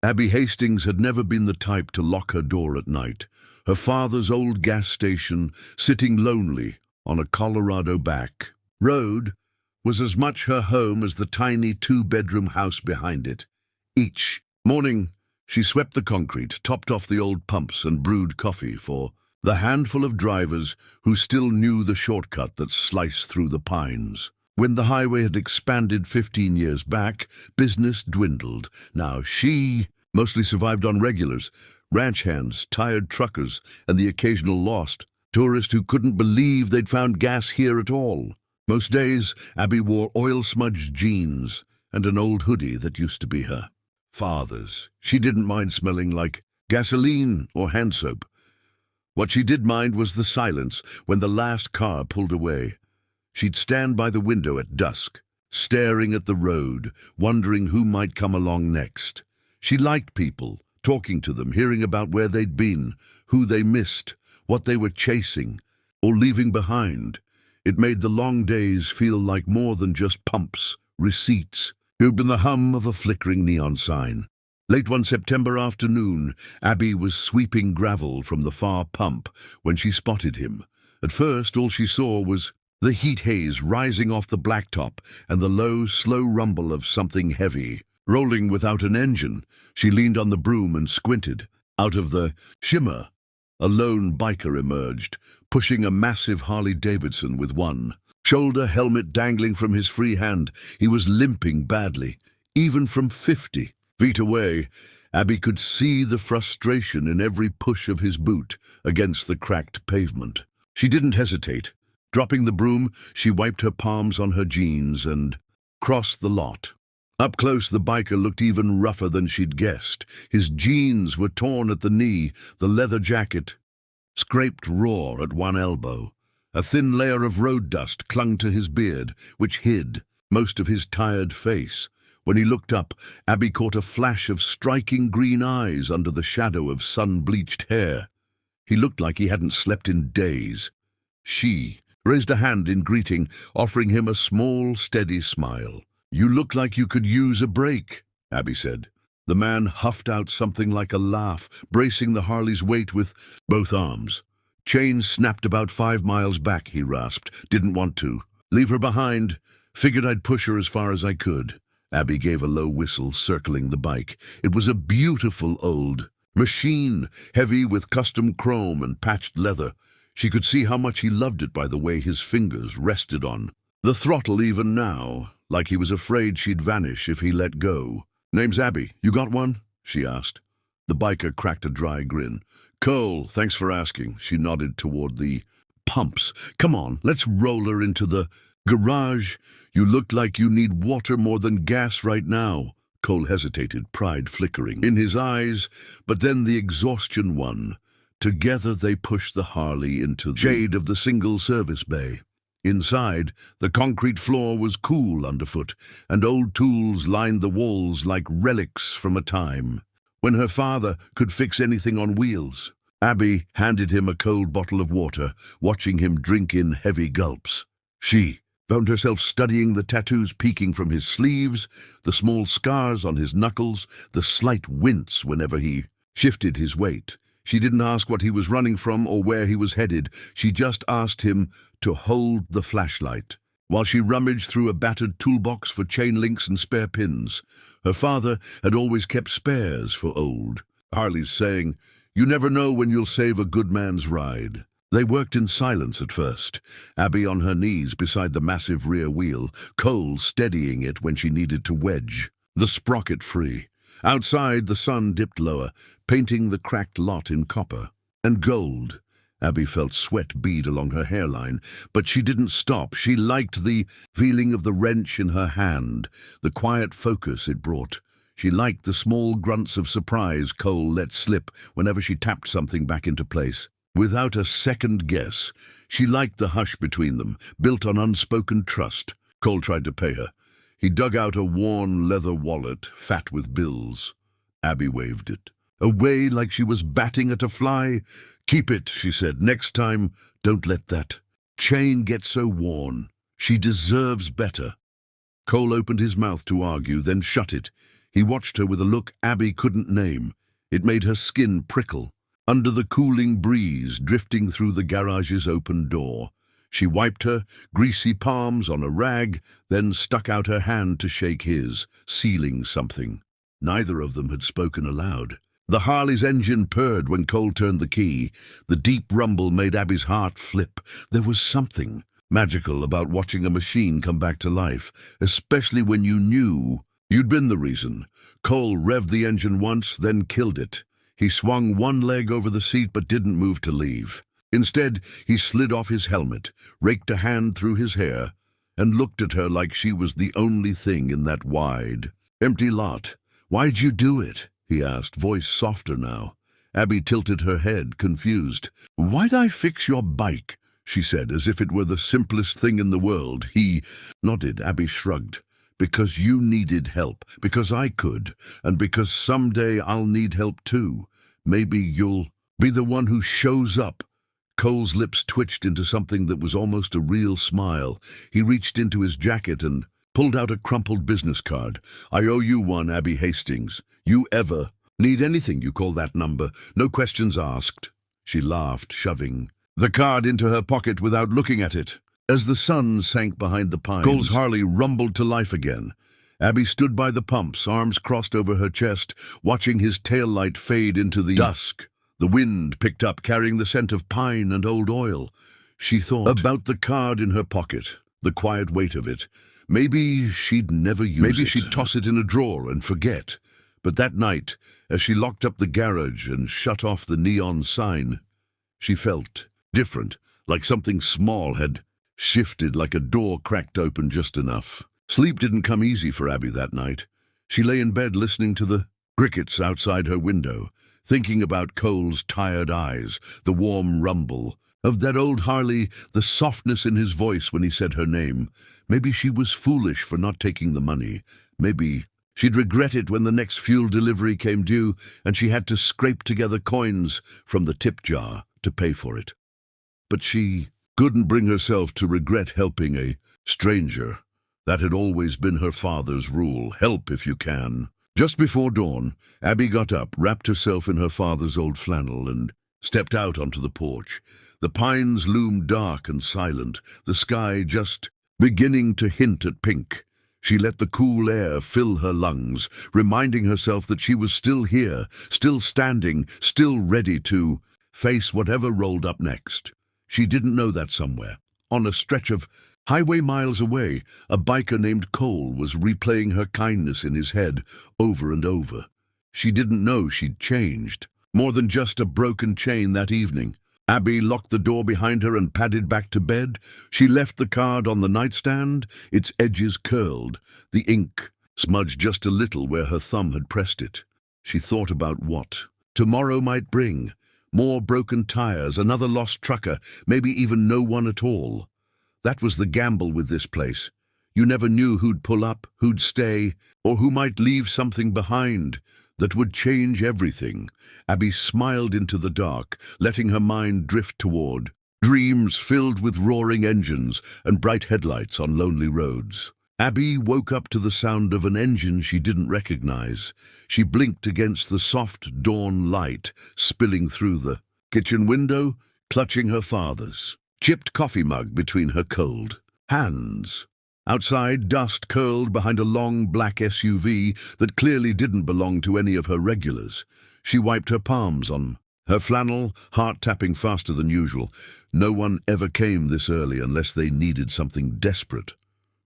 Abby Hastings had never been the type to lock her door at night. Her father's old gas station, sitting lonely on a Colorado back road, was as much her home as the tiny two-bedroom house behind it. Each morning, she swept the concrete, topped off the old pumps, and brewed coffee for the handful of drivers who still knew the shortcut that sliced through the pines. When the highway had expanded 15 years back, business dwindled. Now she mostly survived on regulars, ranch hands, tired truckers, and the occasional lost tourist who couldn't believe they'd found gas here at all. Most days, Abby wore oil-smudged jeans and an old hoodie that used to be her father's. She didn't mind smelling like gasoline or hand soap. What she did mind was the silence when the last car pulled away. She'd stand by the window at dusk, staring at the road, wondering who might come along next. She liked people, talking to them, hearing about where they'd been, who they missed, what they were chasing or leaving behind. It made the long days feel like more than just pumps, receipts, and the hum of a flickering neon sign. Late one September afternoon, Abby was sweeping gravel from the far pump when she spotted him. At first, all she saw was the heat haze rising off the blacktop and the low, slow rumble of something heavy. Rolling without an engine, she leaned on the broom and squinted. Out of the shimmer, a lone biker emerged, pushing a massive Harley-Davidson with one shoulder helmet dangling from his free hand. He was limping badly, even from 50 feet away. Abby could see the frustration in every push of his boot against the cracked pavement. She didn't hesitate. Dropping the broom, she wiped her palms on her jeans and crossed the lot. Up close, the biker looked even rougher than she'd guessed. His jeans were torn at the knee, the leather jacket scraped raw at one elbow. A thin layer of road dust clung to his beard, which hid most of his tired face. When he looked up, Abby caught a flash of striking green eyes under the shadow of sun-bleached hair. He looked like he hadn't slept in days. She raised a hand in greeting, offering him a small, steady smile. "You look like you could use a break," Abby said. The man huffed out something like a laugh, bracing the Harley's weight with both arms. "Chain snapped about 5 miles back," he rasped. "Didn't want to. Leave her behind. Figured I'd push her as far as I could." Abby gave a low whistle, circling the bike. It was a beautiful old machine, heavy with custom chrome and patched leather. She could see how much he loved it by the way his fingers rested on the throttle even now, like he was afraid she'd vanish if he let go. "Name's Abby. You got one?" she asked. The biker cracked a dry grin. "Cole, thanks for asking." She nodded toward the pumps. "Come on, let's roll her into the garage. You look like you need water more than gas right now." Cole hesitated, pride flickering in his eyes, but then the exhaustion won. Together they pushed the Harley into the shade of the single service bay. Inside, the concrete floor was cool underfoot, and old tools lined the walls like relics from a time when her father could fix anything on wheels. Abby handed him a cold bottle of water, watching him drink in heavy gulps. She found herself studying the tattoos peeking from his sleeves, the small scars on his knuckles, the slight wince whenever he shifted his weight. She didn't ask what he was running from or where he was headed. She just asked him to hold the flashlight, while she rummaged through a battered toolbox for chain links and spare pins. Her father had always kept spares for old Harleys, saying, "You never know when you'll save a good man's ride." They worked in silence at first, Abby on her knees beside the massive rear wheel, Cole steadying it when she needed to wedge the sprocket free. Outside, the sun dipped lower, painting the cracked lot in copper and gold. Abby felt sweat bead along her hairline, but she didn't stop. She liked the feeling of the wrench in her hand, the quiet focus it brought. She liked the small grunts of surprise Cole let slip whenever she tapped something back into place. Without a second guess, she liked the hush between them, built on unspoken trust. Cole tried to pay her. He dug out a worn leather wallet, fat with bills. Abby waved it away like she was batting at a fly. "Keep it," she said. "Next time, don't let that chain get so worn. She deserves better." Cole opened his mouth to argue, then shut it. He watched her with a look Abby couldn't name. It made her skin prickle. Under the cooling breeze drifting through the garage's open door, she wiped her greasy palms on a rag, then stuck out her hand to shake his, sealing something. Neither of them had spoken aloud. The Harley's engine purred when Cole turned the key. The deep rumble made Abby's heart flip. There was something magical about watching a machine come back to life, especially when you knew you'd been the reason. Cole revved the engine once, then killed it. He swung one leg over the seat but didn't move to leave. Instead, he slid off his helmet, raked a hand through his hair, and looked at her like she was the only thing in that wide, empty lot. "Why'd you do it?" he asked, voice softer now. Abby tilted her head, confused. "Why'd I fix your bike?" she said, as if it were the simplest thing in the world. He nodded. Abby shrugged. "Because you needed help, because I could, and because someday I'll need help too. Maybe you'll be the one who shows up." Cole's lips twitched into something that was almost a real smile. He reached into his jacket and pulled out a crumpled business card. "I owe you one, Abby Hastings. You ever need anything, you call that number. No questions asked." She laughed, shoving the card into her pocket without looking at it. As the sun sank behind the pines, Cole's Harley rumbled to life again. Abby stood by the pumps, arms crossed over her chest, watching his taillight fade into the dusk. The wind picked up, carrying the scent of pine and old oil. She thought about the card in her pocket, the quiet weight of it. Maybe she'd never use it. Maybe she'd toss it in a drawer and forget. But that night, as she locked up the garage and shut off the neon sign, she felt different, like something small had shifted, like a door cracked open just enough. Sleep didn't come easy for Abby that night. She lay in bed listening to the crickets outside her window, thinking about Cole's tired eyes, the warm rumble of that old Harley, the softness in his voice when he said her name. Maybe she was foolish for not taking the money. Maybe she'd regret it when the next fuel delivery came due and she had to scrape together coins from the tip jar to pay for it. But she couldn't bring herself to regret helping a stranger. That had always been her father's rule: help if you can. Just before dawn, Abby got up, wrapped herself in her father's old flannel, and stepped out onto the porch. The pines loomed dark and silent, the sky just beginning to hint at pink. She let the cool air fill her lungs, reminding herself that she was still here, still standing, still ready to face whatever rolled up next. She didn't know that somewhere, on a stretch of highway miles away, a biker named Cole was replaying her kindness in his head over and over. She didn't know she'd changed, more than just a broken chain that evening. Abby locked the door behind her and padded back to bed. She left the card on the nightstand, its edges curled, the ink smudged just a little where her thumb had pressed it. She thought about what tomorrow might bring. More broken tires, another lost trucker, maybe even no one at all. That was the gamble with this place. You never knew who'd pull up, who'd stay, or who might leave something behind that would change everything. Abby smiled into the dark, letting her mind drift toward dreams filled with roaring engines and bright headlights on lonely roads. Abby woke up to the sound of an engine she didn't recognize. She blinked against the soft dawn light spilling through the kitchen window, clutching her father's chipped coffee mug between her cold hands. Outside, dust curled behind a long black SUV that clearly didn't belong to any of her regulars. She wiped her palms on her flannel, heart tapping faster than usual. No one ever came this early unless they needed something desperate,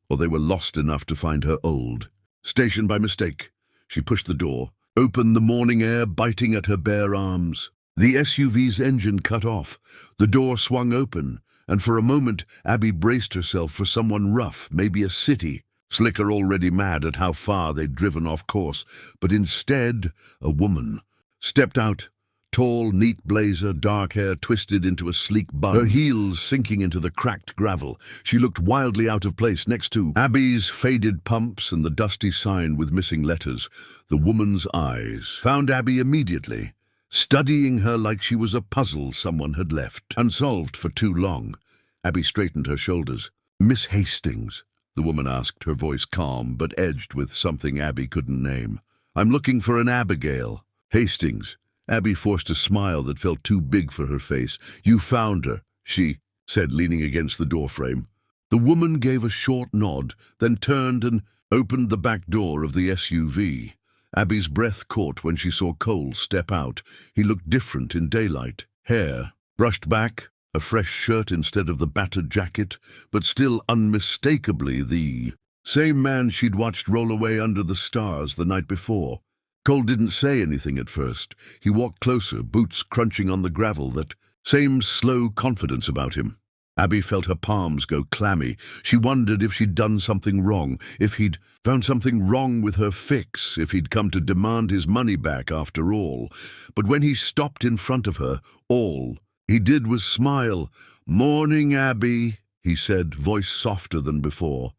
or they were lost enough to find her old station by mistake. She pushed the door, opened the morning air biting at her bare arms. The SUV's engine cut off. The door swung open, and for a moment Abby braced herself for someone rough, maybe a city slicker already mad at how far they'd driven off course. But instead, a woman stepped out. Tall, neat blazer, dark hair twisted into a sleek bun, her heels sinking into the cracked gravel. She looked wildly out of place next to Abby's faded pumps and the dusty sign with missing letters. The woman's eyes found Abby immediately, studying her like she was a puzzle someone had left unsolved for too long. Abby straightened her shoulders. "Miss Hastings?" the woman asked, her voice calm but edged with something Abby couldn't name. I'm looking for an Abigail. Hastings. Abby forced a smile that felt too big for her face. You found her, she said, leaning against the doorframe. The woman gave a short nod, then turned and opened the back door of the SUV. Abby's breath caught when she saw Cole step out. He looked different in daylight. Hair brushed back, a fresh shirt instead of the battered jacket, but still unmistakably the same man she'd watched roll away under the stars the night before. Cole didn't say anything at first. He walked closer, boots crunching on the gravel, that same slow confidence about him. Abby felt her palms go clammy. She wondered if she'd done something wrong, if he'd found something wrong with her fix, if he'd come to demand his money back after all. But when he stopped in front of her, all he did was smile. "Morning, Abby," he said, voice softer than before.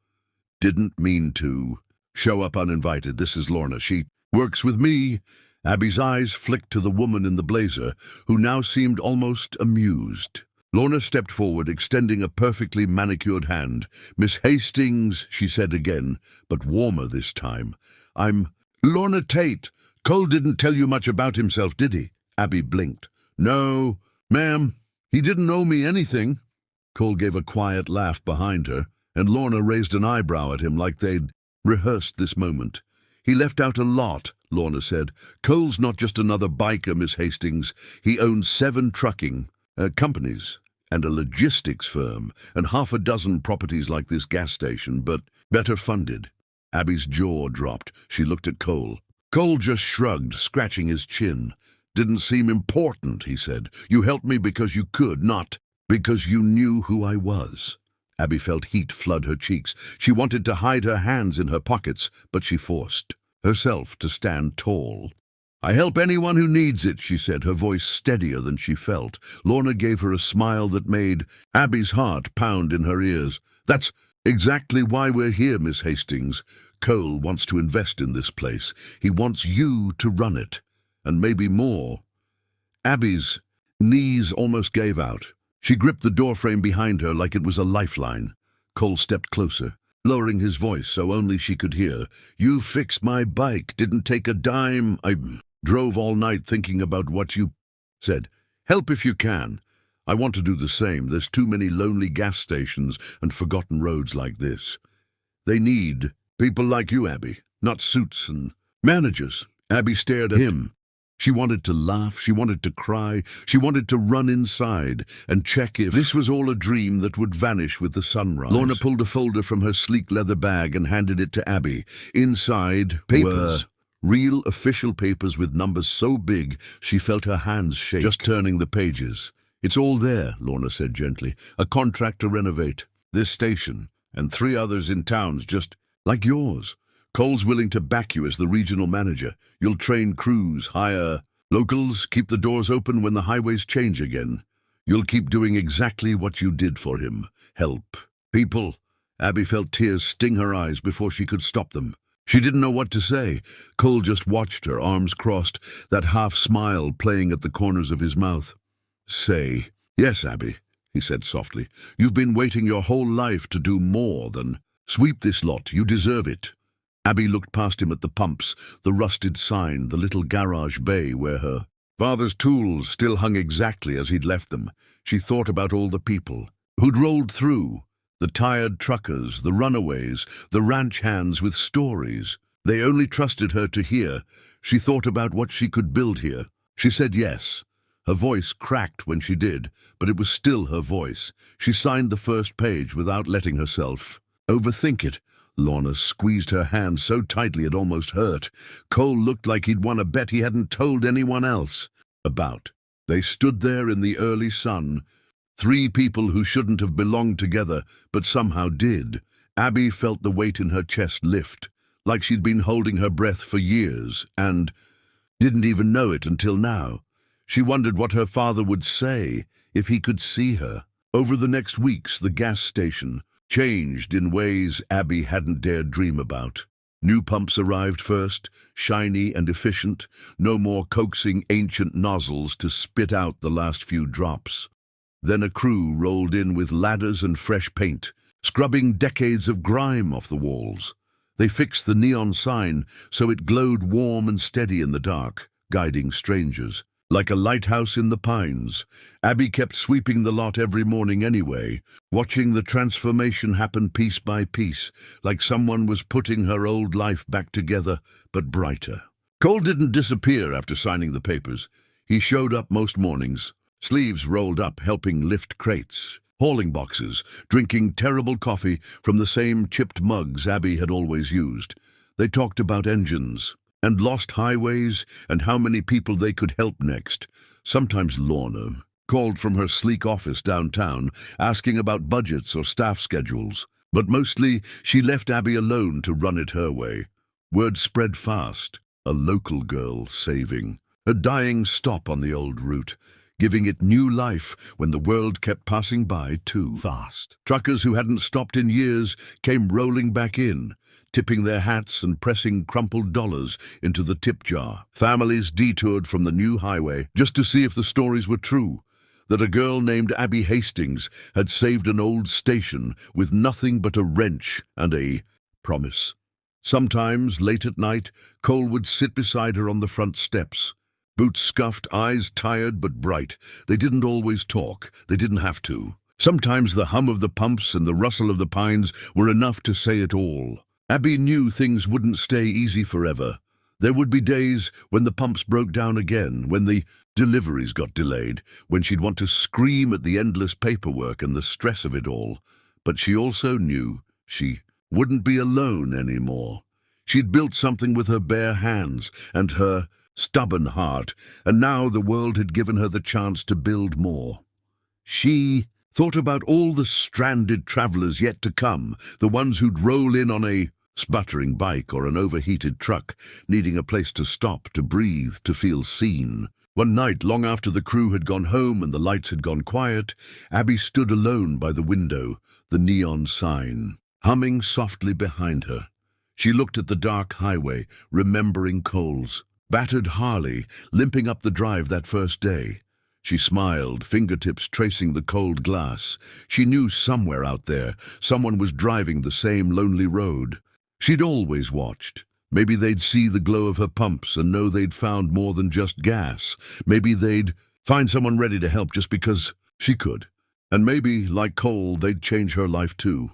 "Didn't mean to. Show up uninvited. This is Lorna. She works with me." Abby's eyes flicked to the woman in the blazer, who now seemed almost amused. Lorna stepped forward, extending a perfectly manicured hand. "Miss Hastings," she said again, but warmer this time. "I'm Lorna Tate. Cole didn't tell you much about himself, did he?" Abby blinked. "No, ma'am. He didn't owe me anything." Cole gave a quiet laugh behind her, and Lorna raised an eyebrow at him like they'd rehearsed this moment. "He left out a lot," Lorna said. "Cole's not just another biker, Miss Hastings. He owns 7 trucking companies and a logistics firm and half a dozen properties like this gas station, but better funded." Abby's jaw dropped. She looked at Cole. Cole just shrugged, scratching his chin. "Didn't seem important," he said. "You helped me because you could, not because you knew who I was." Abby felt heat flood her cheeks. She wanted to hide her hands in her pockets, but she forced herself to stand tall. "I help anyone who needs it," she said, her voice steadier than she felt. Lorna gave her a smile that made Abby's heart pound in her ears. "That's exactly why we're here, Miss Hastings. Cole wants to invest in this place. He wants you to run it, and maybe more." Abby's knees almost gave out. She gripped the doorframe behind her like it was a lifeline. Cole stepped closer, lowering his voice so only she could hear. "You fixed my bike, didn't take a dime. I drove all night thinking about what you said. Help if you can. I want to do the same. There's too many lonely gas stations and forgotten roads like this. They need people like you, Abby, not suits and managers." Abby stared at him. She wanted to laugh, she wanted to cry, she wanted to run inside and check if this was all a dream that would vanish with the sunrise. Lorna pulled a folder from her sleek leather bag and handed it to Abby. Inside papers. Real official papers with numbers so big she felt her hands shake just turning the pages. "It's all there," Lorna said gently. "A contract to renovate this station and 3 others in towns just like yours. Cole's willing to back you as the regional manager. You'll train crews, hire locals, keep the doors open when the highways change again. You'll keep doing exactly what you did for him. Help people." Abby felt tears sting her eyes before she could stop them. She didn't know what to say. Cole just watched her, arms crossed, that half smile playing at the corners of his mouth. "Say, yes, Abby," he said softly. "You've been waiting your whole life to do more than sweep this lot. You deserve it." Abby looked past him at the pumps, the rusted sign, the little garage bay where her father's tools still hung exactly as he'd left them. She thought about all the people who'd rolled through, the tired truckers, the runaways, the ranch hands with stories. They only trusted her to hear. She thought about what she could build here. She said yes. Her voice cracked when she did, but it was still her voice. She signed the first page without letting herself overthink it. Lorna squeezed her hand so tightly it almost hurt. Cole looked like he'd won a bet he hadn't told anyone else about. They stood there in the early sun, 3 people who shouldn't have belonged together, but somehow did. Abby felt the weight in her chest lift, like she'd been holding her breath for years, and didn't even know it until now. She wondered what her father would say if he could see her. Over the next weeks, the gas station changed in ways Abby hadn't dared dream about. New pumps arrived first, shiny and efficient, no more coaxing ancient nozzles to spit out the last few drops. Then a crew rolled in with ladders and fresh paint, scrubbing decades of grime off the walls. They fixed the neon sign so it glowed warm and steady in the dark, guiding strangers. Like a lighthouse in the pines, Abby kept sweeping the lot every morning anyway, watching the transformation happen piece by piece, like someone was putting her old life back together, but brighter. Cole didn't disappear after signing the papers. He showed up most mornings, sleeves rolled up, helping lift crates, hauling boxes, drinking terrible coffee from the same chipped mugs Abby had always used. They talked about engines and lost highways and how many people they could help next. Sometimes Lorna called from her sleek office downtown, asking about budgets or staff schedules. But mostly, she left Abby alone to run it her way. Word spread fast. A local girl saving. A dying stop on the old route, giving it new life when the world kept passing by too fast. Truckers who hadn't stopped in years came rolling back in, tipping their hats and pressing crumpled dollars into the tip jar. Families detoured from the new highway just to see if the stories were true, that a girl named Abby Hastings had saved an old station with nothing but a wrench and a promise. Sometimes, late at night, Cole would sit beside her on the front steps. Boots scuffed, eyes tired but bright. They didn't always talk. They didn't have to. Sometimes the hum of the pumps and the rustle of the pines were enough to say it all. Abby knew things wouldn't stay easy forever. There would be days when the pumps broke down again, when the deliveries got delayed, when she'd want to scream at the endless paperwork and the stress of it all. But she also knew she wouldn't be alone anymore. She'd built something with her bare hands and her stubborn heart, and now the world had given her the chance to build more. She thought about all the stranded travelers yet to come, the ones who'd roll in on a sputtering bike or an overheated truck, needing a place to stop, to breathe, to feel seen. One night, long after the crew had gone home and the lights had gone quiet, Abby stood alone by the window, the neon sign humming softly behind her. She looked at the dark highway, remembering Cole's battered Harley limping up the drive that first day. She smiled, fingertips tracing the cold glass. She knew somewhere out there, someone was driving the same lonely road. She'd always watched. Maybe they'd see the glow of her pumps and know they'd found more than just gas. Maybe they'd find someone ready to help just because she could. And maybe, like Cole, they'd change her life too.